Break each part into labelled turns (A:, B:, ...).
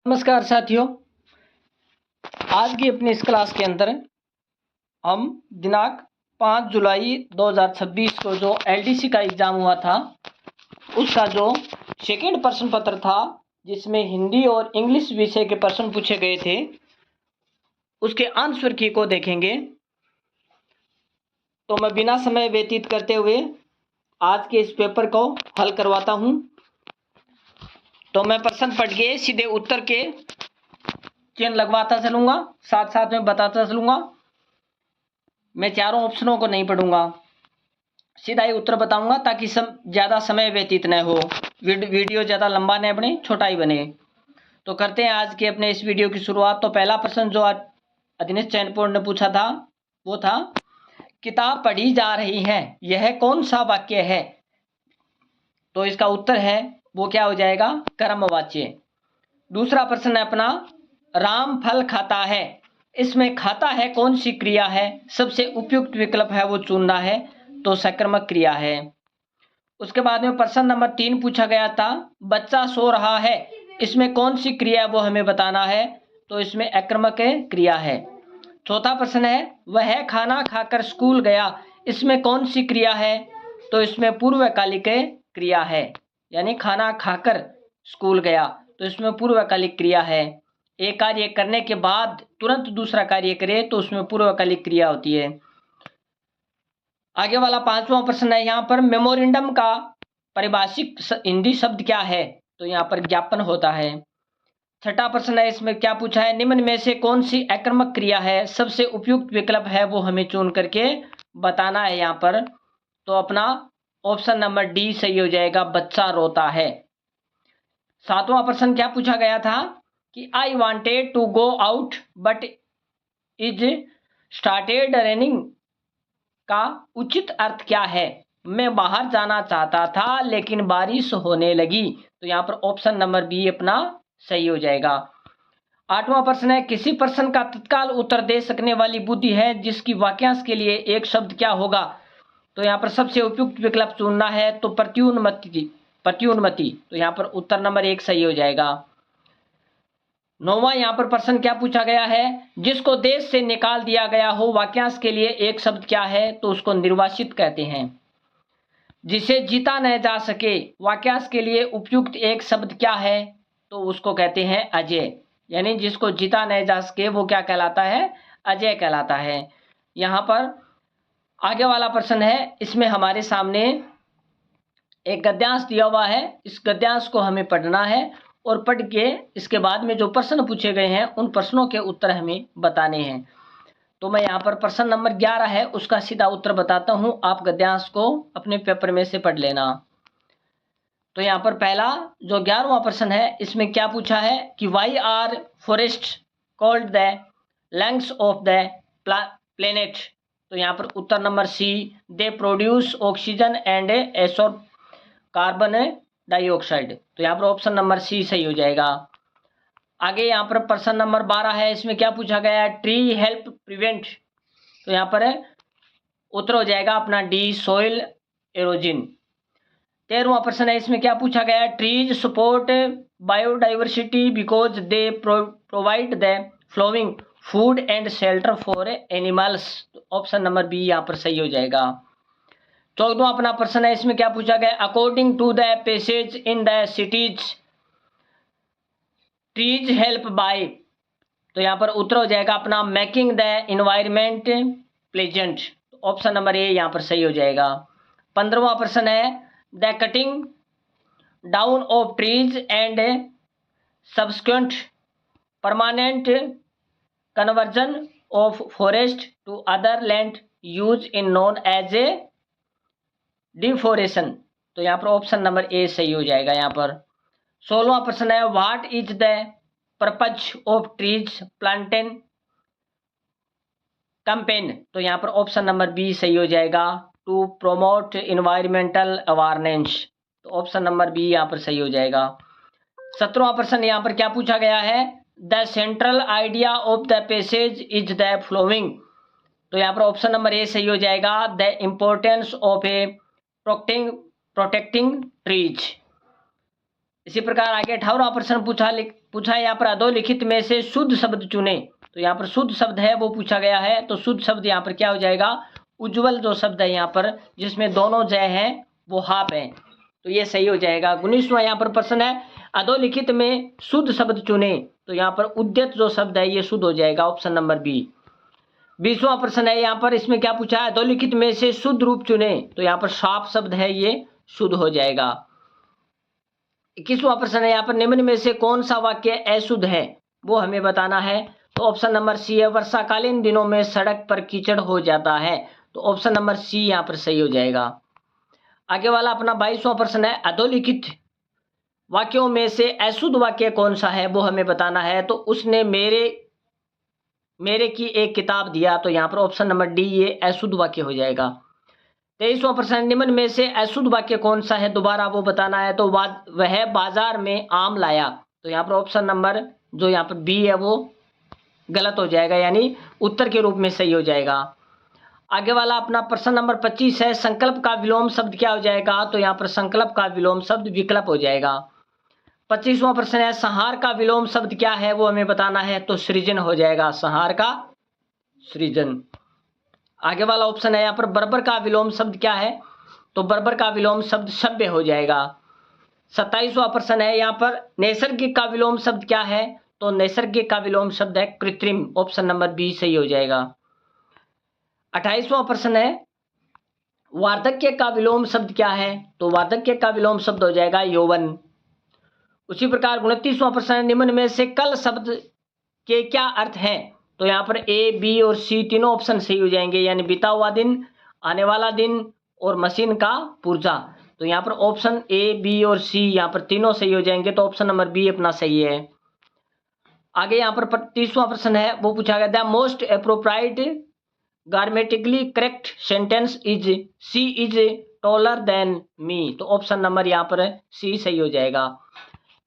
A: नमस्कार साथियों। आज की अपनी इस क्लास के अंदर हम दिनांक 5 जुलाई 2026 को जो एलडीसी का एग्ज़ाम हुआ था उसका जो सेकेंड प्रश्न पत्र था जिसमें हिंदी और इंग्लिश विषय के प्रश्न पूछे गए थे उसके आंसर की को देखेंगे। तो मैं बिना समय व्यतीत करते हुए आज के इस पेपर को हल करवाता हूँ। तो मैं प्रश्न पढ़ के सीधे उत्तर के चिन्ह लगवाता चलूँगा, साथ साथ में बताता चलूँगा। मैं चारों ऑप्शनों को नहीं पढ़ूंगा, सीधा ही उत्तर बताऊंगा ताकि ज़्यादा समय व्यतीत न हो, वीडियो ज़्यादा लंबा न बने, छोटा ही बने। तो करते हैं आज के अपने इस वीडियो की शुरुआत। तो पहला प्रश्न जो आज अदिनेश चैनपुर ने पूछा था वो था, किताब पढ़ी जा रही है, यह कौन सा वाक्य है? तो इसका उत्तर है वो क्या हो जाएगा, कर्मवाच्य। दूसरा प्रश्न है अपना, राम फल खाता है, इसमें खाता है कौन सी क्रिया है? सबसे उपयुक्त विकल्प है वो चुनना है, तो सकर्मक क्रिया है। उसके बाद में प्रश्न नंबर 3 पूछा गया था, बच्चा सो रहा है, इसमें कौन सी क्रिया वो हमें बताना है? तो इसमें अकर्मक क्रिया है। चौथा प्रश्न है, वह खाना खाकर स्कूल गया, इसमें कौन सी क्रिया है? तो इसमें पूर्वकालिक क्रिया है, यानी खाना खाकर स्कूल गया, तो इसमें पूर्वकालिक क्रिया है। एक कार्य करने के बाद तुरंत दूसरा कार्य करे तो उसमें पूर्वकालिक क्रिया होती है। आगे वाला 5वां प्रश्न है, यहाँ पर मेमोरेंडम का पारिभाषिक हिंदी शब्द क्या है? तो यहाँ पर ज्ञापन होता है। छठा प्रश्न है, इसमें क्या पूछा है, निम्न में से कौन सी आक्रामक क्रिया है? सबसे उपयुक्त विकल्प है वो हमें चुन करके बताना है यहाँ पर। तो अपना ऑप्शन नंबर डी सही हो जाएगा, बच्चा रोता है। 7वां प्रश्न क्या पूछा गया था कि I wanted to go out but is started raining का उचित अर्थ क्या है? मैं बाहर जाना चाहता था लेकिन बारिश होने लगी। तो यहाँ पर ऑप्शन नंबर बी अपना सही हो जाएगा। 8वां प्रश्न है, किसी प्रश्न का तत्काल उत्तर दे सकने वाली बुद्धि है जिसकी वाक्यांश के लिए एक शब्द क्या होगा? तो यहाँ पर सबसे उपयुक्त विकल्प चुनना है, तो प्रत्युन्मति। तो यहाँ पर उत्तर नंबर 1 सही हो जाएगा। 9वां यहाँ पर प्रश्न क्या पूछा गया है, जिसको देश से निकाल दिया गया हो, वाक्यांश के लिए एक शब्द क्या है? तो उसको निर्वासित कहते हैं। जिसे जीता न जा सके, वाक्यांश के लिए उपयुक्त एक शब्द क्या है? तो उसको कहते हैं अजय, यानी जिसको जीता न जा सके वो क्या कहलाता है? अजय कहलाता है। यहाँ पर आगे वाला प्रश्न है, इसमें हमारे सामने एक गद्यांश दिया हुआ है, इस गद्यांश को हमें पढ़ना है और पढ़ के इसके बाद में जो प्रश्न पूछे गए हैं उन प्रश्नों के उत्तर हमें बताने हैं। तो मैं यहाँ पर प्रश्न नंबर 11 है उसका सीधा उत्तर बताता हूँ, आप गद्यांश को अपने पेपर में से पढ़ लेना। तो यहाँ पर पहला जो 11वां प्रश्न है, इसमें क्या पूछा है कि why are forests called the lungs of the planet? तो यहाँ पर उत्तर number C, they produce oxygen and absorb carbon dioxide. तो यहाँ पर ऑप्शन नंबर सी सही हो जाएगा। आगे यहाँ पर प्रश्न नंबर 12 है, इसमें क्या पूछा गया है, ट्री हेल्प प्रिवेंट? तो यहाँ पर उत्तर हो जाएगा अपना डी, सोइल एरोजन। 13वां प्रश्न है, इसमें क्या पूछा गया है, trees support biodiversity because they provide the flowing food and shelter for animals. Option number B यहाँ पर सही हो जाएगा। 14वां अपना प्रश्न है, इसमें क्या पूछा गया, according to the passage in the cities trees help by? तो यहाँ पर उत्तर हो जाएगा अपना making the environment pleasant. Option number A यहाँ पर सही हो जाएगा। 15वां प्रश्न है, the cutting down of trees and subsequent permanent conversion of forest to other land use in known as a deforestation. तो यहाँ पर ऑप्शन नंबर ए सही हो जाएगा। यहाँ पर 16वां प्रश्न है, what is the purpose of trees plantain campaign? तो यहाँ पर ऑप्शन नंबर बी सही हो जाएगा, टू प्रोमोट इन्वायरमेंटल अवेयरनेस। तो ऑप्शन नंबर बी यहाँ पर सही हो जाएगा। 17वां प्रश्न यहाँ पर क्या पूछा गया है, the central idea of the passage is the following? तो यहाँ पर ऑप्शन नंबर ए सही हो जाएगा, the importance of A protecting trees. इसी प्रकार आगे 18वां प्रश्न पूछा है यहाँ पर अधोलिखित में से शुद्ध शब्द चुने। तो यहाँ पर शुद्ध शब्द है वो पूछा गया है। तो शुद्ध शब्द यहाँ पर क्या हो जाएगा, उज्ज्वल जो शब्द है यहाँ पर जिसमें दोनों जय हैं वो हाफ है, तो ये सही हो जाएगा। 19वां यहाँ पर प्रश्न है अधोलिखित में शुद्ध शब्द चुने। तो यहाँ पर उद्यत जो शब्द है ये शुद्ध हो जाएगा, ऑप्शन नंबर बी। 20वां प्रश्न है यहाँ पर, इसमें क्या पूछा है अधोलिखित में से शुद्ध रूप चुने। तो यहाँ पर साफ शब्द है ये शुद्ध हो जाएगा। 21वां प्रश्न है यहाँ पर निम्न में से कौन सा वाक्य अशुद्ध है वो हमें बताना है। तो ऑप्शन नंबर सी है वर्षाकालीन दिनों में सड़क पर कीचड़ हो जाता है। तो ऑप्शन नंबर सी यहाँ पर सही हो जाएगा। आगे वाला अपना 22वां प्रश्न है अधोलिखित वाक्यों में से अशुद्ध वाक्य कौन सा है वो हमें बताना है। तो उसने मेरे की एक किताब दिया। तो यहाँ पर ऑप्शन नंबर डी ये अशुद्ध वाक्य हो जाएगा। 23वां प्रश्न निम्न में से अशुद्ध वाक्य कौन सा है दोबारा वो बताना है। तो वह बाजार में आम लाया। तो यहाँ पर ऑप्शन नंबर जो यहाँ पर बी है वो गलत हो जाएगा, यानी उत्तर के रूप में सही हो जाएगा। आगे वाला अपना प्रश्न नंबर 25 है संकल्प का विलोम शब्द क्या हो जाएगा। तो यहाँ पर संकल्प का विलोम शब्द विकल्प हो जाएगा। 25वां प्रश्न है संहार का विलोम शब्द क्या है वो हमें बताना है। तो सृजन हो जाएगा, संहार का सृजन। आगे वाला ऑप्शन है यहाँ पर बर्बर का विलोम शब्द क्या है। तो बर्बर का विलोम शब्द सभ्य हो जाएगा। 27वां प्रश्न है यहाँ पर नैसर्गिक का विलोम शब्द क्या है। तो नैसर्गिक का विलोम शब्द है कृत्रिम, ऑप्शन नंबर बी सही हो जाएगा। 28वां प्रश्न है वार्धक्य का विलोम शब्द क्या है। तो वार्धक्य का विलोम शब्द हो जाएगा यौवन। उसी प्रकार 29वां प्रश्न निम्न में से कल शब्द के क्या अर्थ हैं। तो यहाँ पर ए बी और सी तीनों ऑप्शन सही हो जाएंगे, यानी बीता हुआ दिन, आने वाला दिन और मशीन का पुर्जा। तो यहाँ पर ऑप्शन ए बी और सी यहाँ पर तीनों सही हो जाएंगे। तो ऑप्शन नंबर बी अपना सही है। आगे यहाँ पर 30वां प्रश्न है वो पूछा गया the most appropriate grammatically correct sentence is she is taller than me. तो ऑप्शन नंबर यहाँ पर सी सही हो जाएगा।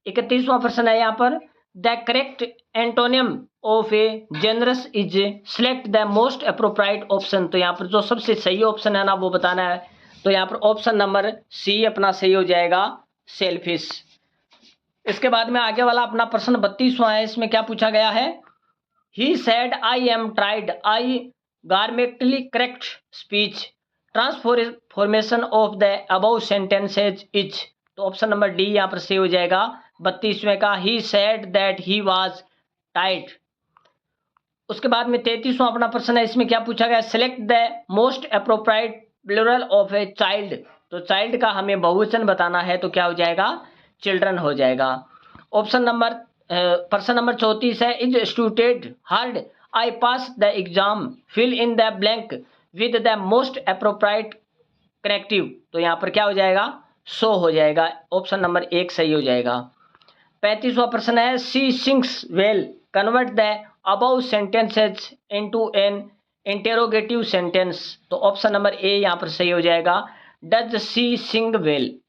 A: 31वां प्रश्न है यहाँ पर the correct antonym of A generous is select the most appropriate option. तो यहाँ पर जो सबसे सही ऑप्शन है ना वो बताना है। तो यहाँ पर ऑप्शन नंबर सी अपना सही हो जाएगा, सेल्फिश। इसके बाद में आगे वाला अपना प्रश्न 32वां है। इसमें क्या पूछा गया है he said I am tried I grammatically correct speech transformation of the above sentences is. तो ऑप्शन नंबर डी यहाँ पर सही हो जाएगा 32वें का ही said that he was tight. उसके बाद में 33वां अपना प्रश्न है। इसमें क्या पूछा गया select the most appropriate plural of a child. तो चाइल्ड का हमें बहुवचन बताना है। तो क्या हो जाएगा चिल्ड्रन हो जाएगा। ऑप्शन नंबर प्रश्न नंबर 34 है is student hard I pass the exam fill in the blank with the most appropriate corrective. तो यहाँ पर क्या हो जाएगा सो हो जाएगा, ऑप्शन नंबर 1 सही हो जाएगा। 35वां प्रश्न है she sings well convert the above sentences into an interrogative sentence. तो ऑप्शन नंबर ए यहाँ पर सही हो जाएगा डज सी सिंग वेल।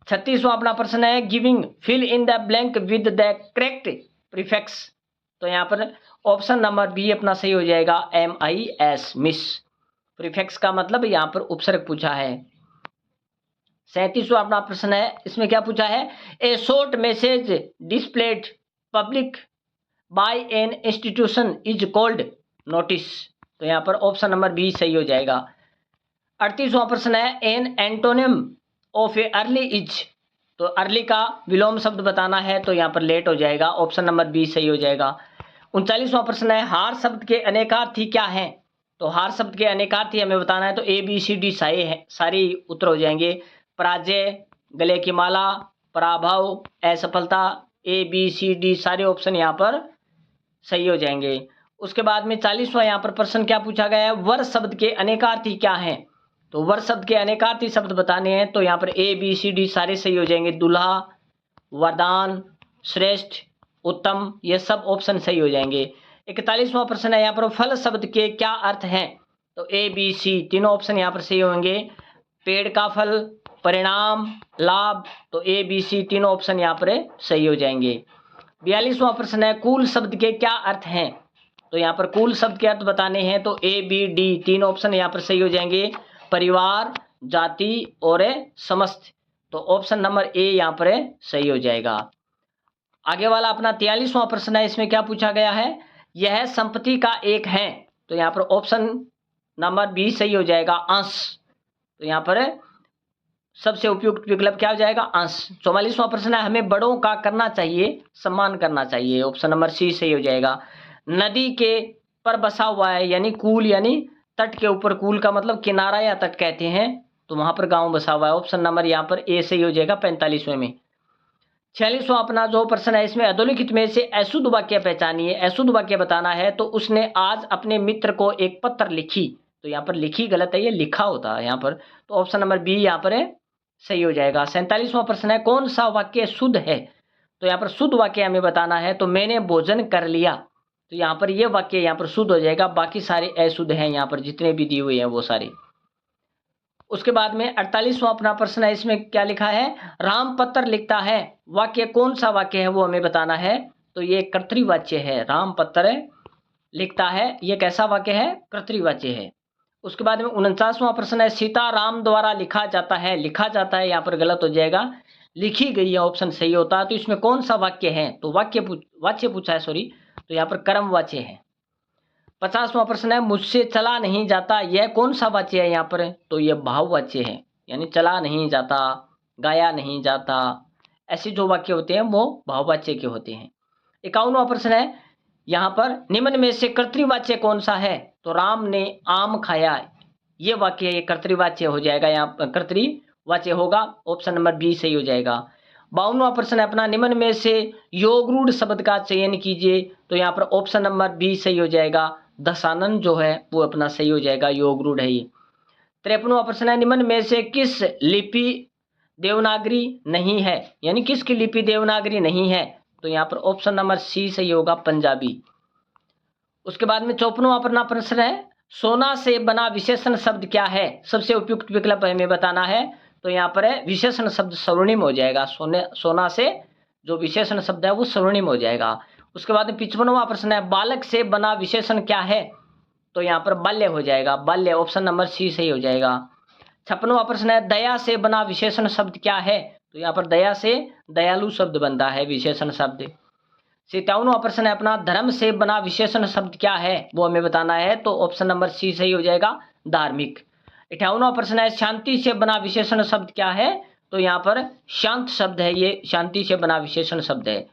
A: 36वां अपना प्रश्न है giving fill in the blank with the correct prefix. तो यहाँ पर ऑप्शन नंबर बी अपना सही हो जाएगा MIS मिस। प्रीफिक्स का मतलब यहाँ पर उपसर्ग पूछा है। 37वां अपना प्रश्न है। इसमें क्या पूछा है a short message displayed public by an institution is called notice. तो यहाँ पर ऑप्शन नंबर बी सही हो जाएगा। 38वां प्रश्न है an antonym of a early is. तो अर्ली का विलोम शब्द बताना है। तो यहाँ पर लेट हो जाएगा, ऑप्शन नंबर बी सही हो जाएगा। 39वां प्रश्न है हार शब्द के अनेकार्थी क्या हैं। तो हार शब्द के अनेकार्थी हमें बताना है। तो ABCD सारी उत्तर हो जाएंगे। पराजय, गले की माला, पराभव, असफलता, ABCD सारे ऑप्शन यहाँ पर सही हो जाएंगे। उसके बाद में 40वां यहाँ पर प्रश्न क्या पूछा गया है वर शब्द के अनेकार्थी क्या हैं। तो वर शब्द के अनेकार्थी शब्द बताने हैं। तो यहाँ पर ABCD सारे सही हो जाएंगे। दूल्हा, वरदान, श्रेष्ठ, उत्तम, ये सब ऑप्शन सही हो जाएंगे। 41वां प्रश्न है यहाँ पर फल शब्द के क्या अर्थ हैं। तो ABC तीनों ऑप्शन यहाँ पर सही होंगे। पेड़ का फल, परिणाम, लाभ। तो ABC तीनों ऑप्शन यहाँ पर सही हो जाएंगे। 42वां प्रश्न है कुल शब्द के क्या अर्थ हैं। तो यहाँ पर कुल शब्द के अर्थ बताने हैं। तो ABD तीन ऑप्शन यहाँ पर सही हो जाएंगे। परिवार, जाति और समस्त। तो ऑप्शन नंबर ए यहाँ पर सही हो जाएगा। आगे वाला अपना 43वां प्रश्न है, इसमें क्या पूछा गया है, यह संपत्ति का एक है, तो यहाँ पर ऑप्शन नंबर बी सही हो जाएगा, अंश। तो यहाँ पर सबसे उपयुक्त विकल्प क्या हो जाएगा, अंश। 44वां प्रश्न है, हमें बड़ों का करना चाहिए, सम्मान करना चाहिए, ऑप्शन नंबर सी सही हो जाएगा। नदी के पर बसा हुआ है, यानी कूल, यानी तट के ऊपर, कूल का मतलब किनारा या तट कहते हैं, तो वहां पर गांव बसा हुआ है, ऑप्शन नंबर यहाँ पर ए सही हो जाएगा 45वें में। 46वां अपना जो प्रश्न है, इसमें अधोलिखित में से अशुद्ध वाक्य पहचानिए। अशुद्ध वाक्य बताना है, तो उसने आज अपने मित्र को एक पत्र लिखी, तो यहाँ पर लिखी गलत है, ये लिखा होता है यहाँ पर, तो ऑप्शन नंबर बी यहाँ पर सही हो जाएगा। 47वां प्रश्न है, कौन सा वाक्य शुद्ध है, तो यहाँ पर शुद्ध वाक्य हमें बताना है, तो मैंने भोजन कर लिया, तो यहाँ पर ये वाक्य यहाँ पर शुद्ध हो जाएगा, बाकी सारे अशुद्ध हैं, यहाँ पर जितने भी दिए हुए हैं वो सारे। उसके बाद में 48वां अपना प्रश्न है, इसमें क्या लिखा है, राम पत्र लिखता है, वाक्य कौन सा वाक्य है वो हमें बताना है, तो ये कर्तृवाच्य है, राम पत्र लिखता है, ये कैसा वाक्य है, कर्तृवाच्य है। उसके बाद में 49वां प्रश्न है, सीता राम द्वारा लिखा जाता है, लिखा जाता है यहाँ पर गलत हो जाएगा, लिखी गई है ऑप्शन सही होता है, तो इसमें कौन सा वाक्य है, तो वाच्य पूछा है, सॉरी, तो यहाँ पर कर्म वाच्य है। 50वां प्रश्न है, मुझसे चला नहीं जाता, यह कौन सा वाच्य है यहाँ पर, तो यह भाववाच्य है, यानी चला नहीं जाता, गाया नहीं जाता, ऐसे जो वाक्य होते हैं वो भाववाच्य के होते हैं। 51वां प्रश्न है, यहाँ पर निम्न में से कर्तृवाच्य कौन सा है, तो राम ने आम खाया, ये वाक्य ये कर्तृवाच्य हो जाएगा, यहाँ कर्तृवाच्य होगा, ऑप्शन नंबर बी सही हो जाएगा। 52वां प्रश्न है अपना, निम्न में से योगरूढ़ शब्द का चयन कीजिए, तो यहाँ पर ऑप्शन नंबर बी सही हो जाएगा, दशानन जो है वो अपना सही हो जाएगा, योगरूढ़ है ये। 53वां प्रश्न है, निम्न में से किस लिपि देवनागरी नहीं है, यानी किसकी लिपि देवनागरी नहीं है, तो यहाँ पर ऑप्शन नंबर सी सही होगा, पंजाबी। उसके बाद में 54वां अपना प्रश्न है, सोना से बना विशेषण शब्द क्या है, सबसे उपयुक्त विकल्प हमें बताना है, तो यहाँ पर है विशेषण शब्द स्वर्णिम हो जाएगा, सोना से जो विशेषण शब्द है वो स्वर्णिम हो जाएगा। उसके बाद में 55वां प्रश्न है, बालक से बना विशेषण क्या है, तो यहाँ पर बाल्य हो जाएगा, बाल्य, ऑप्शन नंबर सी सही हो जाएगा। 56वां प्रश्न है, दया से बना विशेषण शब्द क्या है, तो यहाँ पर दया से दयालु शब्द बनता है विशेषण शब्द। 57वां प्रश्न है अपना, धर्म से बना विशेषण शब्द क्या है, वो हमें बताना है, तो ऑप्शन नंबर सी सही हो जाएगा, धार्मिक। 58वां प्रश्न है, शांति से बना विशेषण शब्द क्या है, तो यहाँ पर शांत शब्द है, ये शांति से बना विशेषण शब्द है।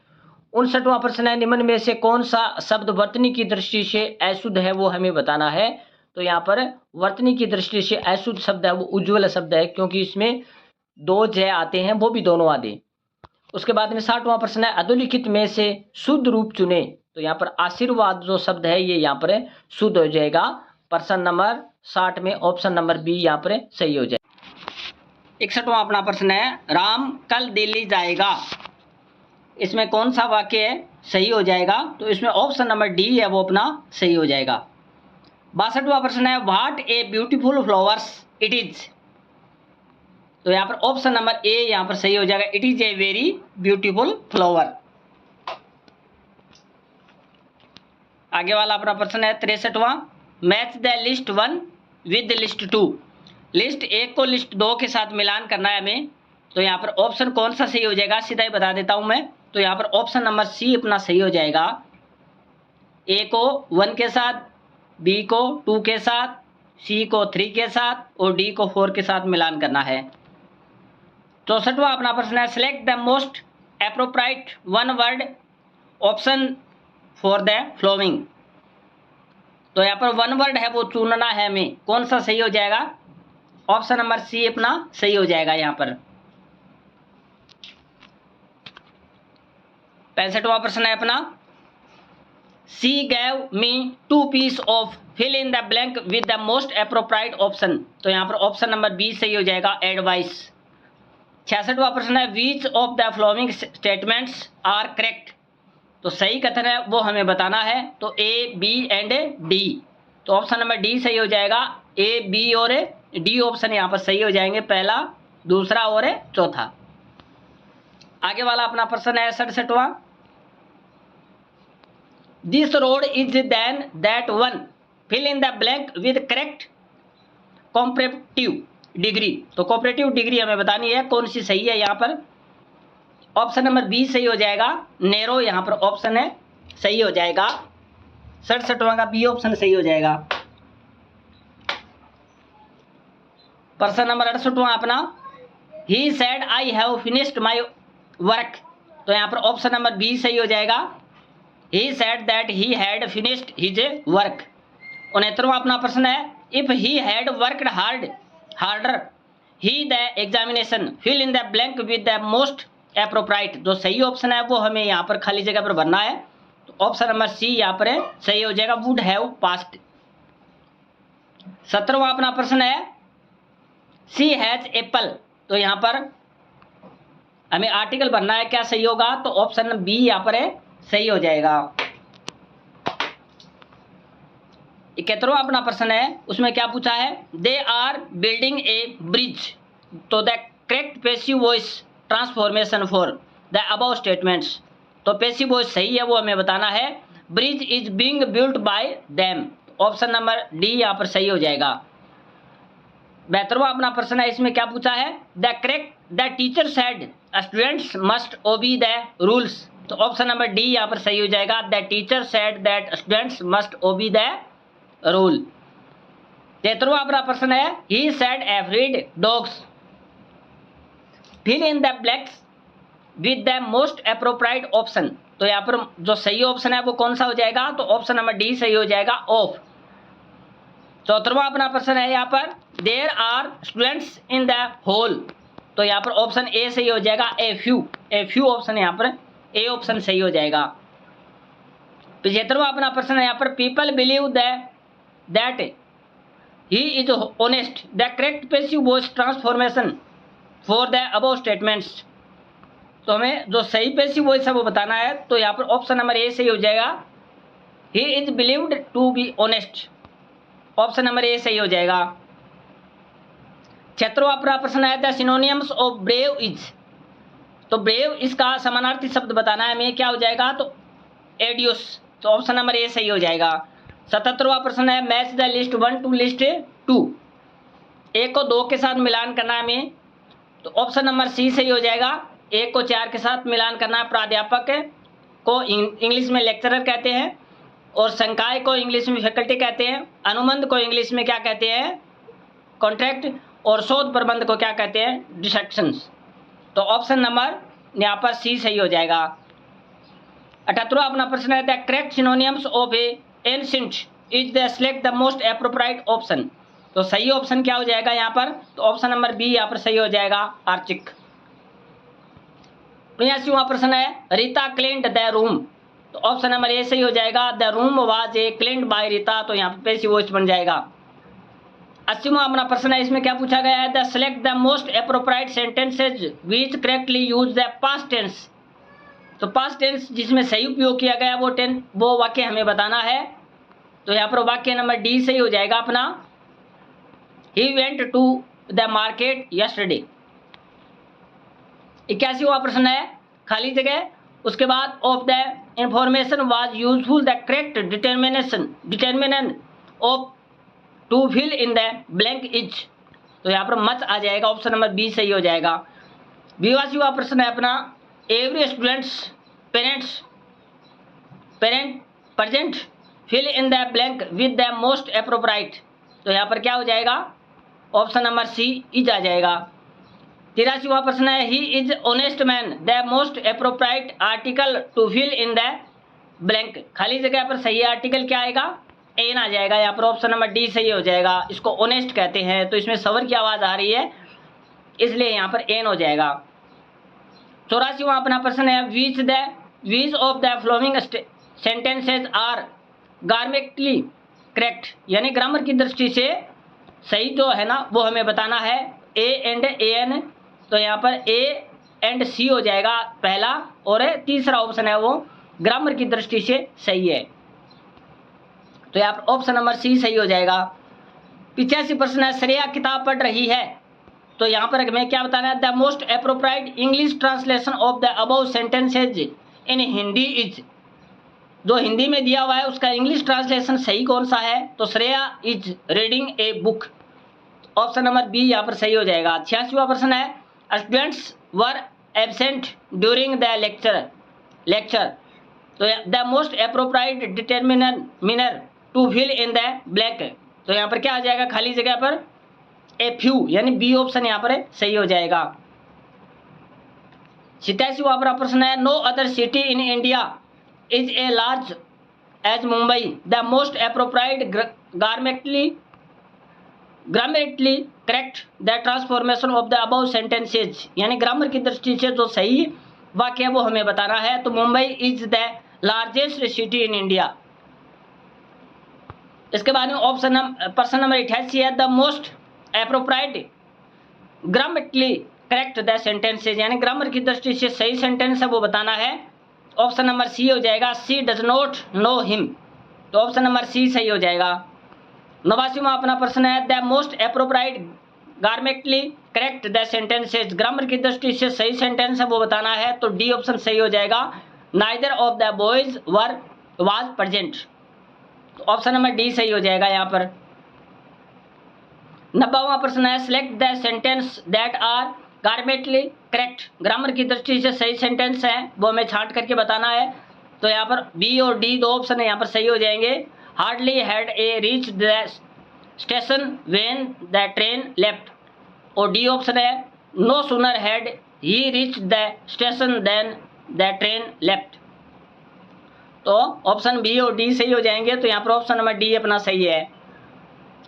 A: 59वां प्रश्न है, निम्न में से कौन सा शब्द वर्तनी की दृष्टि से अशुद्ध है, वो हमें बताना है, तो यहाँ पर वर्तनी की दृष्टि से अशुद्ध शब्द है वो उज्ज्वल शब्द है, क्योंकि इसमें दो जय आते हैं, वो भी दोनों आदि। उसके बाद में 60वां प्रश्न है, अधोलिखित में से शुद्ध रूप चुने, तो यहाँ पर आशीर्वाद जो शब्द है ये यहाँ पर शुद्ध हो जाएगा, प्रश्न नंबर 60 में ऑप्शन नंबर बी यहाँ पर सही हो जाएगा। 61वां अपना प्रश्न है, राम कल दिल्ली जाएगा, इसमें कौन सा वाक्य सही हो जाएगा, तो इसमें ऑप्शन नंबर डी है वो अपना सही हो जाएगा। 62वां प्रश्न है, what a beautiful flowers it is, तो यहाँ पर ऑप्शन नंबर ए यहाँ पर सही हो जाएगा, it is a very beautiful flower. आगे वाला अपना प्रश्न है 63वां, match the list 1 with list 2, list 1 को लिस्ट 2 के साथ मिलान करना है हमें, तो यहाँ पर ऑप्शन कौन सा सही हो जाएगा, सीधा ही बता देता हूं मैं, तो यहाँ पर ऑप्शन नंबर सी अपना सही हो जाएगा, ए को 1 के साथ, बी को 2 के साथ, सी को 3 के साथ और डी को 4 के साथ मिलान करना है। 64वां अपना प्रश्न है, select the most appropriate one word option for the following, तो यहाँ पर वन वर्ड है वो चुनना है हमें, कौन सा सही हो जाएगा, ऑप्शन नंबर सी अपना सही हो जाएगा यहाँ पर। 65वां प्रश्न है अपना, she gave me 2 piece of fill in the blank with the most appropriate option, तो यहाँ पर ऑप्शन नंबर बी सही हो जाएगा, एडवाइस। 66वां प्रश्न है, which of the following statements are correct, तो सही कथन है वो हमें बताना है, तो ए बी एंड डी, तो ऑप्शन नंबर डी सही हो जाएगा, ए बी और डी ऑप्शन यहाँ पर सही हो जाएंगे, पहला दूसरा और चौथा। आगे वाला अपना प्रश्न है 67वां, this road is than that one fill in the blank with correct comparative, degree, तो कोऑपरेटिव डिग्री हमें बतानी है कौन सी सही है। यहाँ पर ऑप्शन नंबर बी सही हो जाएगा, नैरो यहाँ पर ऑप्शन है सही हो जाएगा। 67वां का बी ऑप्शन सही हो जाएगा। प्रश्न नंबर 68वां अपना, he said I have finished my work, तो यहाँ पर ऑप्शन नंबर बी सही हो जाएगा। He said that he had finished his work. 69वां अपना प्रश्न है, if he had worked harder he the examination fill in the blank with the most appropriate. जो सही ऑप्शन है वो हमें यहाँ पर खाली जगह पर भरना है, तो ऑप्शन नंबर सी यहाँ पर सही हो जाएगा, वुड हैव पास्ड। 17वां अपना प्रश्न है, सी हैज एप्पल, तो यहाँ पर हमें आर्टिकल भरना है, क्या सही होगा, तो ऑप्शन बी यहाँ पर सही हो जाएगा। 71वां अपना प्रश्न है, उसमें क्या पूछा है, they are building a bridge, तो the correct passive voice transformation for the above statements, तो पैसिव वॉइस सही है वो हमें बताना है, bridge is being built by them, option number D यहाँ पर सही हो जाएगा। 72वां अपना प्रश्न है, इसमें क्या पूछा है, the teacher said students must obey the rules, तो ऑप्शन नंबर डी यहाँ पर सही हो जाएगा, the teacher said that students must obey the rule. 73वां अपना प्रश्न है, he said everyday dogs fill in the blanks with the most appropriate option, तो यहाँ पर जो सही ऑप्शन है वो कौन सा हो जाएगा, तो ऑप्शन नंबर डी सही हो जाएगा, ऑफ। 74वां अपना प्रश्न है यहाँ पर, there are students in the hall, तो यहाँ पर ऑप्शन ए सही हो जाएगा, ए फ्यू ऑप्शन यहाँ पर ए ऑप्शन सही हो जाएगा। 75वां अपना प्रश्न है यहाँ पर, people believe that he is honest, the correct passive voice transformation for the above statements, तो हमें जो सही पैसिव वॉइस है वो बताना है, तो यहाँ पर ऑप्शन नंबर ए सही हो जाएगा, he is believed to be honest, option number A सही हो जाएगा। 76वां अपना प्रश्न है, the synonyms of brave is, तो ब्रेव इसका समानार्थी शब्द बताना है हमें, क्या हो जाएगा, तो एडियोस, तो ऑप्शन नंबर ए सही हो जाएगा। 77वां प्रश्न है, match the list 1 to list 2, 1 को 2 के साथ मिलान करना है हमें, तो ऑप्शन नंबर सी सही हो जाएगा, 1 को 4 के साथ मिलान करना है। प्राध्यापक को इंग्लिश में लेक्चरर कहते हैं, और संकाय को इंग्लिश में फैकल्टी कहते हैं, अनुबंध को इंग्लिश में क्या कहते हैं, कॉन्ट्रैक्ट, और शोध प्रबंध को क्या कहते हैं, डिसेक्शंस, तो ऑप्शन नंबर यहाँ पर सी सही हो जाएगा। 78वां अपना प्रश्न है, the correct synonyms of ancient is the select the most appropriate option, तो सही ऑप्शन क्या हो जाएगा यहाँ पर, तो ऑप्शन नंबर बी यहाँ पर सही हो जाएगा, आर्चिक। 82वां प्रश्न है, रीता क्लीन्ड द रूम, तो ऑप्शन नंबर ए सही हो जाएगा, the room was a cleaned by Rita, तो यहाँ पर पैसिव वॉइस बन जाएगा। 80वां अपना प्रश्न है, इसमें क्या पूछा गया है, the select the most appropriate sentences which correctly use the past tense, तो पास्ट टेंस जिसमें सही उपयोग किया गया वो वाक्य हमें बताना है, तो यहाँ पर वाक्य नंबर डी सही हो जाएगा अपना, he went to the market yesterday. 81वां प्रश्न है, खाली जगह, उसके बाद of the information was useful the correct determinant of to fill in the blank is, तो यहाँ पर मच आ जाएगा, ऑप्शन नंबर बी सही हो जाएगा। 82वां प्रश्न है अपना, every student's parent present fill in the blank with the most appropriate, तो यहाँ पर क्या हो जाएगा, ऑप्शन नंबर सी इज आ जाएगा। 83वां प्रश्न है, he is honest man the most appropriate article to fill in the blank, खाली जगह पर सही आर्टिकल क्या आएगा, एन आ जाएगा, यहाँ पर ऑप्शन नंबर डी सही हो जाएगा। इसको ऑनेस्ट कहते हैं, तो इसमें सवर की आवाज़ आ रही है, इसलिए यहाँ पर एन हो जाएगा। 84वां अपना प्रश्न है, which of the following sentences are grammatically correct, यानी ग्रामर की दृष्टि से सही जो है ना वो हमें बताना है, ए एंड ए एन, तो यहाँ पर ए एंड सी हो जाएगा पहला, और तीसरा ऑप्शन है वो ग्रामर की दृष्टि से सही है, तो यहाँ पर ऑप्शन नंबर सी सही हो जाएगा। 85 प्रश्न है, श्रेया किताब पढ़ रही है, तो यहाँ पर हमें क्या बताना है, the most appropriate English translation of the above sentences in Hindi is, जो हिंदी में दिया हुआ है उसका इंग्लिश ट्रांसलेशन सही कौन सा है, तो Shreya is reading a book, option number B यहाँ पर सही हो जाएगा। 86वां प्रश्न है, students were absent during the lecture. तो the most appropriate determiner to fill in the blank. तो यहाँ पर क्या आ जाएगा खाली जगह पर, ए फ्यू, यानी बी ऑप्शन यहाँ पर सही हो जाएगा। 87वां प्रश्न है, no other city in India is a large as Mumbai. The most appropriate grammatically correct the transformation of the above sentences. यानी ग्रामर की दृष्टि से जो सही वाक्य है वो हमें बताना है। तो Mumbai is the largest city in India. इसके बाद में प्रश्न नंबर 88 है, the most appropriate grammatically correct the sentences. यानी ग्रामर की दृष्टि से सही सेंटेंस है वो बताना है। ऑप्शन नंबर सी हो जाएगा, सी डज नॉट नो हिम। तो ऑप्शन नंबर सी सही हो जाएगा। 89वां अपना प्रश्न है, the most appropriate grammatically correct the sentences. Grammar की दृष्टि से सही सेंटेंस है वो बताना है। तो डी ऑप्शन सही हो जाएगा, neither of the boys was present. तो ऑप्शन नंबर डी सही हो जाएगा यहाँ पर। 90वां प्रश्न है, select the sentence that are grammatically correct. Grammar की दृष्टि से सही सेंटेंस है वो हमें छांट करके बताना है। तो यहाँ पर बी और डी दो ऑप्शन है यहाँ पर सही हो जाएंगे। Hardly had a reach the station when the train left. और डी ऑप्शन है, no sooner had he reach the station then the train left. तो ऑप्शन बी और डी सही हो जाएंगे। तो यहाँ पर ऑप्शन नंबर डी अपना सही है।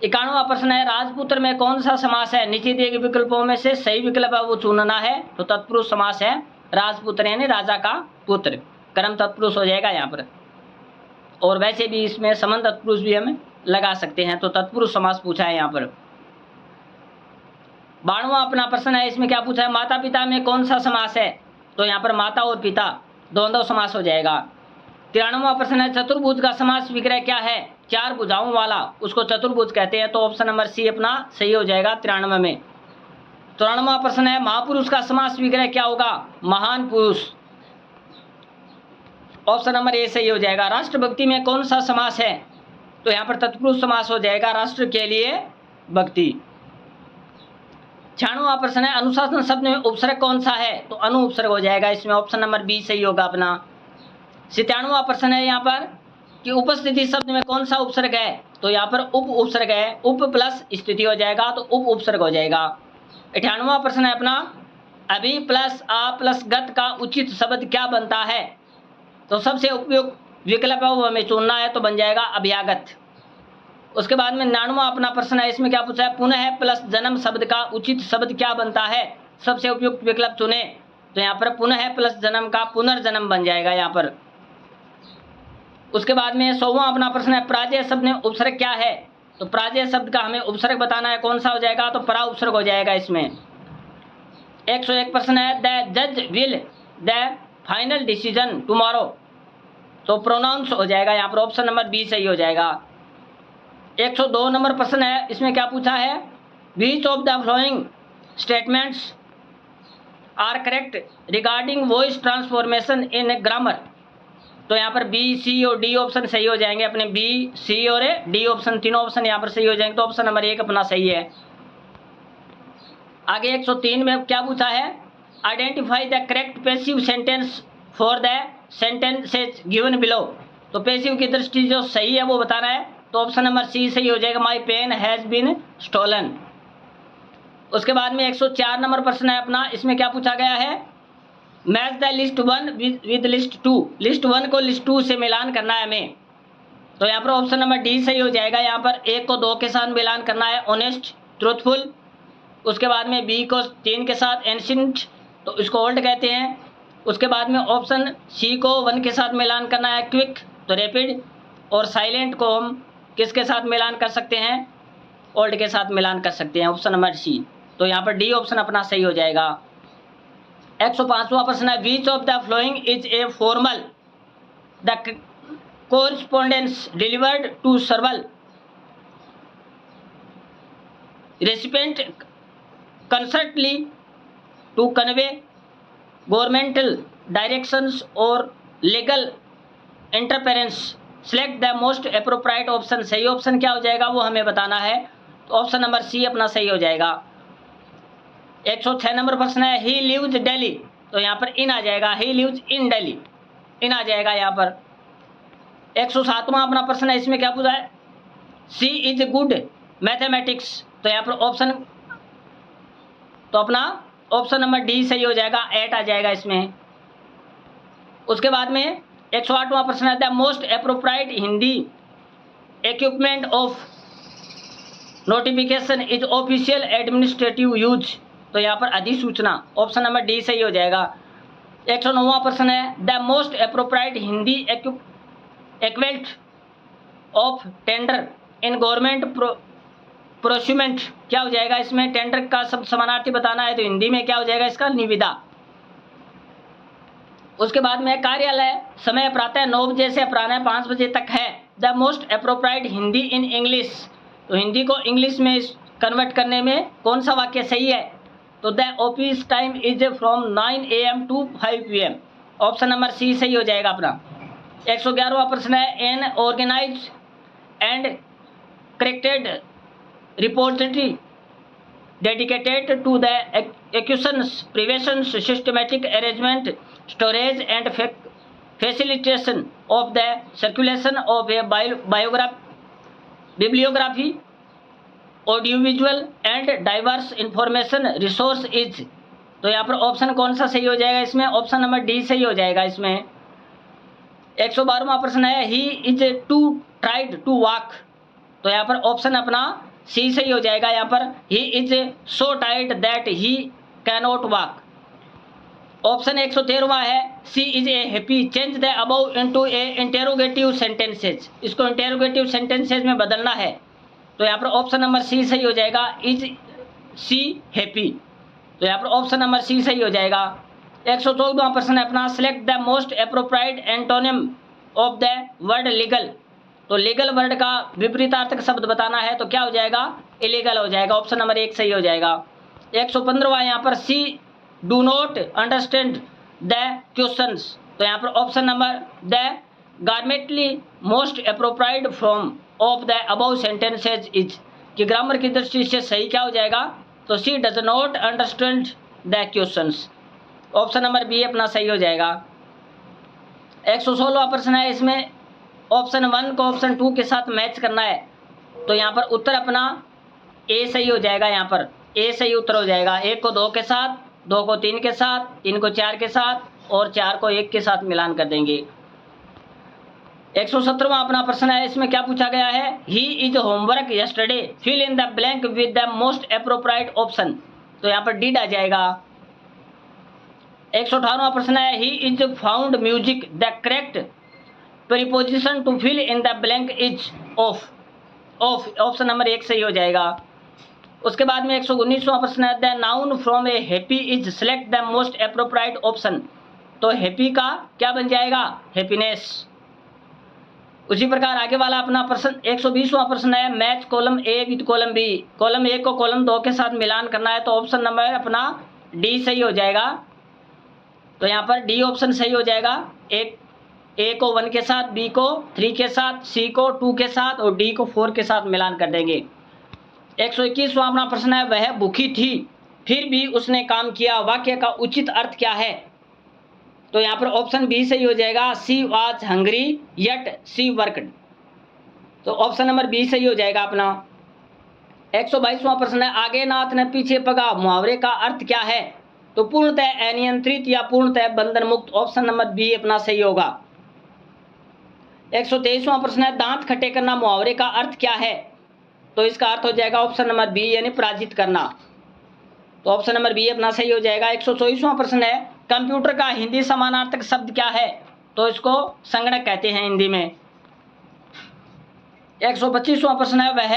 A: 91वां प्रश्न है, राजपुत्र में कौन सा समास है? नीचे दिए गए विकल्पों में से सही विकल्प है वो चुनना है। तो तत्पुरुष समास है राजपुत्र, यानी राजा का पुत्र, कर्म तत्पुरुष हो जाएगा यहाँ पर। और वैसे भी इसमें संबंध तत्पुरुष भी हम लगा सकते हैं। तो तत्पुरुष समास पूछा है यहाँ पर। 92वां अपना प्रश्न है, इसमें क्या पूछा है, माता पिता में कौन सा समास है? तो यहाँ पर माता और पिता द्वंद्व समास हो जाएगा। 93वां प्रश्न है, चतुर्भुज का समास विग्रह क्या है? चार भुजाओं वाला, उसको चतुर्भुज कहते हैं। तो ऑप्शन नंबर सी अपना सही हो जाएगा 93 में। 94वां प्रश्न है, महापुरुष का समास विग्रह क्या होगा? महान पुरुष। ऑप्शन नंबर ए सही हो जाएगा। राष्ट्रभक्ति में कौन सा समास है? तो यहाँ पर तत्पुरुष समास हो जाएगा, राष्ट्र के लिए भक्ति। 96वां प्रश्न है, अनुशासन शब्द में उपसर्ग कौन सा है? तो अनु उपसर्ग हो जाएगा इसमें। ऑप्शन नंबर बी सही होगा अपना। 97वां प्रश्न है यहाँ पर कि उपस्थिति शब्द में कौन सा उपसर्ग है? तो यहाँ पर उप उपसर्ग है, उप प्लस स्थिति हो जाएगा तो उप उपसर्ग हो जाएगा। 98वां प्रश्न है अपना, अभी प्लस आ प्लस गत का उचित शब्द क्या बनता है? तो सबसे उपयुक्त विकल्प है वो हमें चुनना है। तो बन जाएगा अभ्यागत। उसके बाद में 99वां अपना प्रश्न है, इसमें क्या पूछा है, पुनः प्लस जन्म शब्द का उचित शब्द क्या बनता है? सबसे उपयुक्त विकल्प चुने। तो यहाँ पर पुनः प्लस जन्म का पुनर्जन्म बन जाएगा यहाँ पर। उसके बाद में 100वां अपना प्रश्न है, पराजय शब्द में उपसर्ग क्या है? तो पराजय शब्द का हमें उपसर्ग बताना है, कौन सा हो जाएगा? तो परा उपसर्ग हो जाएगा इसमें। 101 प्रश्न है, द जज will the final decision tomorrow. तो प्रोनाउंस हो जाएगा यहाँ पर। ऑप्शन नंबर बी सही हो जाएगा। 102 नंबर प्रश्न है, इसमें क्या पूछा है, which of the following statements are correct regarding voice transformation in grammar. तो यहाँ पर बी, सी और डी ऑप्शन सही हो जाएंगे अपने। बी, सी और डी ऑप्शन, तीनों ऑप्शन यहाँ पर सही हो जाएंगे। तो ऑप्शन नंबर 1 अपना सही है। आगे 103 में क्या पूछा है, identify the correct passive sentence for the sentences given below. तो पैसिव की दृष्टि जो सही है वो बताना है। तो ऑप्शन नंबर सी सही हो जाएगा, my pen has been stolen. उसके बाद में 104 नंबर प्रश्न है अपना, इसमें क्या पूछा गया है, match the list 1 with list 2। List 1 को लिस्ट 2 से मिलान करना है हमें। तो यहाँ पर ऑप्शन नंबर डी सही हो जाएगा। यहाँ पर 1 को 2 के साथ मिलान करना है, ऑनेस्ट ट्रूथफुल। उसके बाद में बी को 3 के साथ एंशिएंट, तो इसको ओल्ड कहते हैं। उसके बाद में ऑप्शन सी को 1 के साथ मिलान करना है, क्विक, तो रैपिड। और साइलेंट को हम किसके साथ मिलान कर सकते हैं? ओल्ड के साथ मिलान कर सकते हैं, ऑप्शन नंबर सी। तो यहाँ पर डी ऑप्शन अपना सही हो जाएगा। 105वां प्रश्न है, which of the following is a formal the correspondence delivered to several recipients concertedly to convey governmental directions और legal interference. Select the most appropriate option. सही ऑप्शन क्या हो जाएगा वो हमें बताना है। तो ऑप्शन नंबर सी अपना सही हो जाएगा। 106 नंबर प्रश्न है, ही लिव्स दिल्ली, तो यहाँ पर इन आ जाएगा, ही लिव्स इन दिल्ली, इन आ जाएगा यहाँ पर। 107वां अपना प्रश्न है, इसमें क्या पूछा है, सी इज गुड मैथमेटिक्स, तो यहाँ पर ऑप्शन, तो अपना ऑप्शन नंबर डी सही हो जाएगा, 8 आ जाएगा इसमें। उसके बाद में 108वां प्रश्न है, the most appropriate Hindi equipment of notification is official administrative use, तो यहाँ पर अधिसूचना, ऑप्शन नंबर डी सही हो जाएगा। 109वां प्रश्न है, the most appropriate Hindi equivalent of tender in government procurement, क्या हो जाएगा इसमें, टेंडर का शब्द समानार्थी बताना है तो हिंदी में क्या हो जाएगा इसका, निविदा। उसके बाद में कार्यालय समय प्रातः 9 बजे से अपराह्न 5 बजे तक है, the most appropriate Hindi in English, तो हिंदी को इंग्लिश में कन्वर्ट करने में कौन सा वाक्य सही है, तो the office time is from 9 AM to 5 PM, option number C सही हो जाएगा अपना। 111वां प्रश्न है, an organize and corrected repository dedicated to the acquisition prevention systematic arrangement storage and facilitation of the circulation of a bibliography audiovisual and diverse information resource is, तो यहाँ पर ऑप्शन कौन सा सही हो जाएगा इसमें, ऑप्शन नंबर डी सही हो जाएगा इसमें। 112वां प्रश्न है, he is to tried to walk, तो यहाँ पर ऑप्शन अपना सी सही हो जाएगा यहाँ पर, he is so tight that he cannot walk. Option 113वां है, she is a happy, change the above into a interrogative sentences, इसको इंटेरोगेटिव सेंटेंसेज में बदलना है, तो यहाँ पर ऑप्शन नंबर सी सही हो जाएगा, इज सी हैप्पी, तो यहाँ पर ऑप्शन नंबर सी सही हो जाएगा। 114वां प्रश्न है अपना, select the most appropriate antonym of the word legal, तो लीगल वर्ड का विपरीतार्थक शब्द बताना है तो क्या हो जाएगा, इलीगल हो जाएगा, ऑप्शन नंबर 1 सही हो जाएगा। 115वां यहाँ पर, she do not understand the questions, तो यहाँ पर option number the grammatically most appropriate form of the above sentences is, कि ग्रामर की दृष्टि से सही क्या हो जाएगा, तो she does not understand the questions, option number B अपना सही हो जाएगा। 116वां प्रश्न है, इसमें ऑप्शन 1 को ऑप्शन 2 के साथ मैच करना है, तो यहाँ पर उत्तर अपना ए सही हो जाएगा, यहाँ पर ए सही उत्तर हो जाएगा। 1 को 2 के साथ, 2 को 3 के साथ, 3 को 4 के साथ और 4 को 1 के साथ मिलान कर देंगे। 117वां अपना प्रश्न है, इसमें क्या पूछा गया है, he is homework yesterday, fill in the blank with the most appropriate option, तो यहाँ पर डीड आ जाएगा। 118वां प्रश्न है, he is found music, the correct preposition to fill in the blank is of, option number 1 सही हो जाएगा। उसके बाद में 119वां प्रश्न है, the noun from A happy is, select the most appropriate option, तो हैप्पी का क्या बन जाएगा, हैप्पीनेस। उसी प्रकार आगे वाला अपना प्रश्न 120वां प्रश्न है, match column A with column B, column A को कॉलम 2 के साथ मिलान करना है तो ऑप्शन नंबर अपना डी सही हो जाएगा, तो यहाँ पर डी ऑप्शन सही हो जाएगा। एक ए को 1 के साथ, बी को 3 के साथ, सी को 2 के साथ और डी को 4 के साथ मिलान कर देंगे। 121वां अपना प्रश्न है, वह भूखी थी फिर भी उसने काम किया, वाक्य का उचित अर्थ क्या है, तो यहाँ पर ऑप्शन बी सही हो जाएगा, she was hungry yet she worked, तो ऑप्शन नंबर बी सही हो जाएगा अपना। 122वां प्रश्न है, आगे नाथ ने पीछे पगा, मुहावरे का अर्थ क्या है, तो पूर्णतः अनियंत्रित या पूर्णतः बंधन मुक्त, ऑप्शन नंबर बी अपना सही होगा। 123वां प्रश्न है, दांत खट्टे करना मुहावरे का अर्थ क्या है, तो इसका अर्थ हो जाएगा ऑप्शन नंबर बी यानी पराजित करना, तो ऑप्शन नंबर बी अपना सही हो जाएगा। 124वां प्रश्न है, कंप्यूटर का हिंदी समानार्थक शब्द क्या है, तो इसको संगणक कहते हैं हिंदी में। 125वां प्रश्न है, वह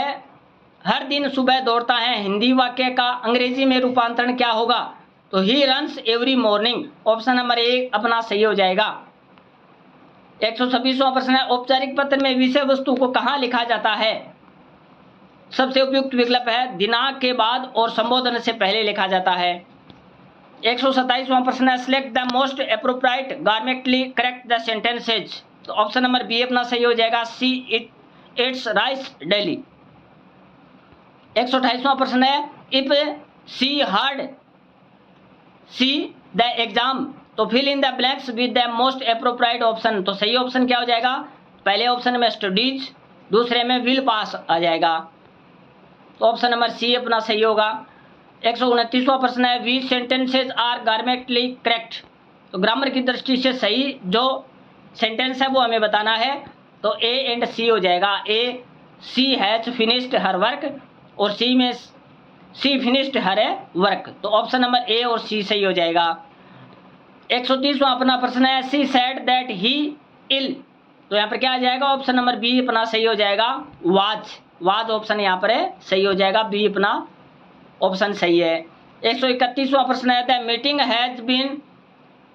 A: हर दिन सुबह दौड़ता है, हिंदी वाक्य का अंग्रेजी में रूपांतरण क्या होगा, तो he runs every morning, option number 1 अपना सही हो जाएगा। 126वां प्रश्न है, औपचारिक पत्र में विषय वस्तु को कहाँ लिखा जाता है, सबसे उपयुक्त विकल्प है दिनांक के बाद और संबोधन से पहले लिखा जाता है। 127वां प्रश्न है, select the most appropriate grammatically correct the sentences, तो ऑप्शन नंबर बी अपना सही हो जाएगा, सी इट्स राइस डेली। 128वां प्रश्न है, if she heard she the exam तो fill in the blanks with the most appropriate option. तो सही ऑप्शन क्या हो जाएगा? पहले ऑप्शन में स्टडीज, दूसरे में विल पास आ जाएगा, तो ऑप्शन नंबर सी अपना सही होगा। 129वां प्रश्न है, we sentences are grammatically correct. तो ग्रामर की दृष्टि से सही जो सेंटेंस है वो हमें बताना है, तो ए एंड सी हो जाएगा। ए, सी हैज फिनिश्ड हर वर्क, और सी में सी फिनिश्ड हर वर्क, तो ऑप्शन नंबर ए और सी सही हो जाएगा। 130वां अपना प्रश्न है, सी सेड दैट ही इल। तो यहाँ पर क्या आ जाएगा? ऑप्शन नंबर बी अपना सही हो जाएगा, वाज ऑप्शन यहाँ पर सही हो जाएगा, बी अपना ऑप्शन सही है। 131वां प्रश्न है, the meeting has been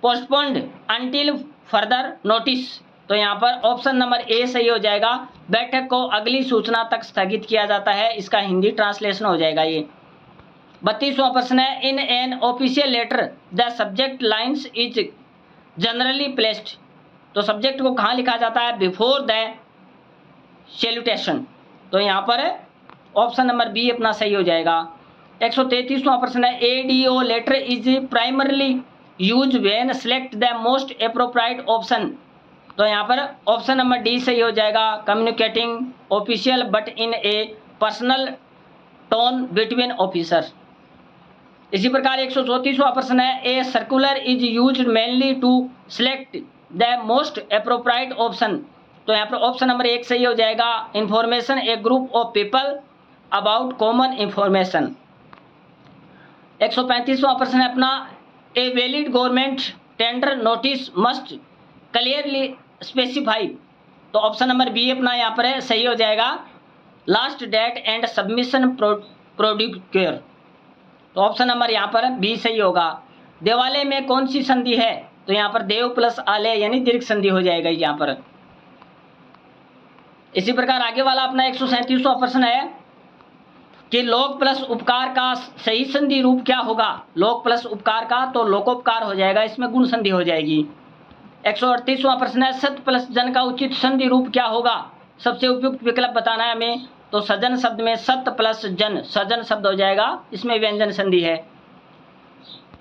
A: postponed until further notice. तो यहाँ पर ऑप्शन नंबर ए सही हो जाएगा, बैठक को अगली सूचना तक स्थगित किया जाता है, इसका हिंदी ट्रांसलेशन हो जाएगा ये। 32वां प्रश्न है, in an official letter the subject lines is generally placed. तो सब्जेक्ट को कहाँ लिखा जाता है? बिफोर द सैल्यूटेशन, तो यहाँ पर ऑप्शन नंबर बी अपना सही हो जाएगा। 133वां प्रश्न है, a DO letter is primarily use when select the most appropriate option. तो यहाँ पर ऑप्शन नंबर डी सही हो जाएगा, communicating official but in a personal tone between officer. इसी प्रकार 134वां प्रश्न है, a circular is used mainly to select the most appropriate option. तो यहाँ पर ऑप्शन नंबर 1 सही हो जाएगा, information a group of people about common information. 135वां प्रश्न है अपना, a valid government tender notice must clearly specify. तो ऑप्शन नंबर बी अपना यहाँ पर सही हो जाएगा, लास्ट डेट एंड सबमिशन प्रोड्यूकर। तो ऑप्शन नंबर यहाँ पर बी सही होगा। देवालय में कौन सी संधि है? तो यहाँ पर देव प्लस आलय यानी दीर्घ संधि हो जाएगा यहाँ पर। इसी प्रकार आगे वाला अपना 137वां प्रश्न है कि लोक प्लस उपकार का सही संधि रूप क्या होगा? लोक प्लस उपकार का तो लोकोपकार हो जाएगा, इसमें गुण संधि हो जाएगी। 138वां प्रश्न है, सत प्लस जन का उचित संधि रूप क्या होगा? सबसे उपयुक्त विकल्प बताना है हमें, तो सजन शब्द में सत प्लस जन, सजन शब्द हो जाएगा, इसमें व्यंजन संधि है।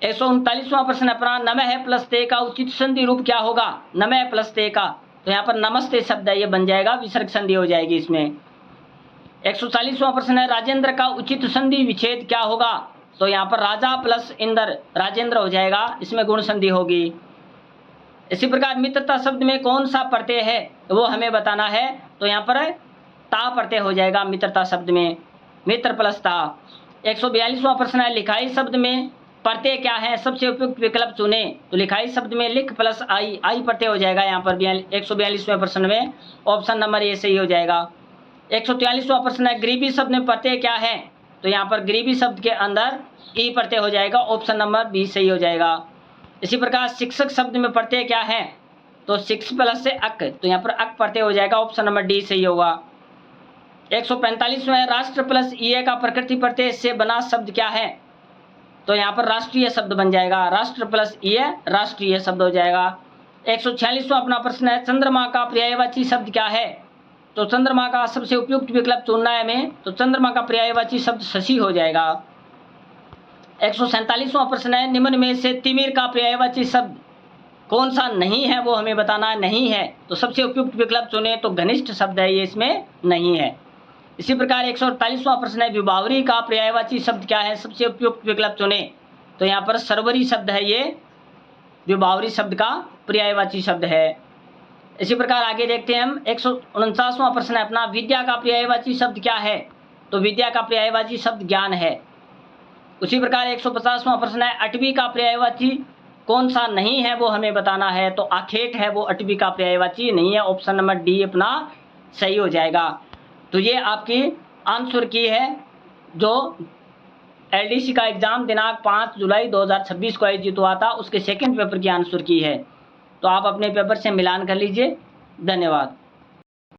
A: 139वां प्रश्न अपना, नमः प्लस ते का उचित संधि रूप क्या होगा? नमः प्लस ते का, तो यहाँ पर नमस्ते शब्द है, ये बन जाएगा, विसर्ग संधि हो जाएगी इसमें। 140वां प्रश्न है, राजेंद्र का उचित संधि विच्छेद क्या होगा? तो यहाँ पर राजा प्लस इंद्र, राजेंद्र हो जाएगा, इसमें गुण संधि होगी। इसी प्रकार मित्रता शब्द में कौन सा प्रत्यय है वो हमें बताना है, तो यहाँ पर ता प्रत्यय हो जाएगा मित्रता शब्द में, मित्र प्लस ता। 142वां प्रश्न है, लिखाई शब्द में प्रत्यय क्या है? सबसे उपयुक्त विकल्प चुने। तो लिखाई शब्द में लिख प्लस आई, आई प्रत्यय हो जाएगा यहाँ पर 142वें प्रश्न में, ऑप्शन नंबर ए सही हो जाएगा। 143वां प्रश्न है, गरीबी शब्द में प्रत्यय क्या है? तो यहाँ पर गरीबी शब्द के अंदर ई प्रत्यय हो जाएगा, ऑप्शन नंबर बी सही हो जाएगा। इसी प्रकार शिक्षक शब्द में प्रत्यय क्या है? तो शिक्ष प्लस से अक, तो यहाँ पर अक प्रत्यय हो जाएगा, ऑप्शन नंबर डी सही होगा। 145वां, राष्ट्र प्लस ईए का प्रकृति प्रत्यय से बना शब्द क्या है? तो यहाँ पर राष्ट्रीय शब्द बन जाएगा, राष्ट्र प्लस ईए राष्ट्रीय शब्द हो जाएगा। 146वां अपना प्रश्न है, चंद्रमा का पर्यायवाची शब्द क्या है? तो चंद्रमा का सबसे उपयुक्त विकल्प चुनना है हमें, तो चंद्रमा का पर्यायवाची शब्द शशि हो जाएगा। 147वां प्रश्न है, निम्न में से तिमिर का पर्यायवाची शब्द कौन सा नहीं है वो हमें बताना है। नहीं है तो सबसे उपयुक्त विकल्प चुने, तो घनिष्ठ शब्द है ये, इसमें नहीं है। इसी प्रकार 148वां प्रश्न है, विभावरी का पर्यायवाची शब्द क्या है? सबसे उपयुक्त विकल्प चुने, तो यहाँ पर सरवरी शब्द है, ये विभावरी शब्द का पर्यायवाची शब्द है। इसी प्रकार आगे देखते हैं हम 149वां प्रश्न है अपना, विद्या का पर्यायवाची शब्द क्या है? तो विद्या का पर्यायवाची शब्द ज्ञान है। उसी प्रकार 150वां प्रश्न है, अटवी का पर्यायवाची कौन सा नहीं है वो हमें बताना है। तो आखेट है वो अटवी का पर्यायवाची नहीं है, ऑप्शन नंबर डी अपना सही हो जाएगा। तो ये आपकी आंसर की है जो एलडीसी का एग्जाम दिनांक 5 जुलाई 2026 को आयोजित हुआ था, उसके सेकंड पेपर की आंसर की है। तो आप अपने पेपर से मिलान कर लीजिए। धन्यवाद।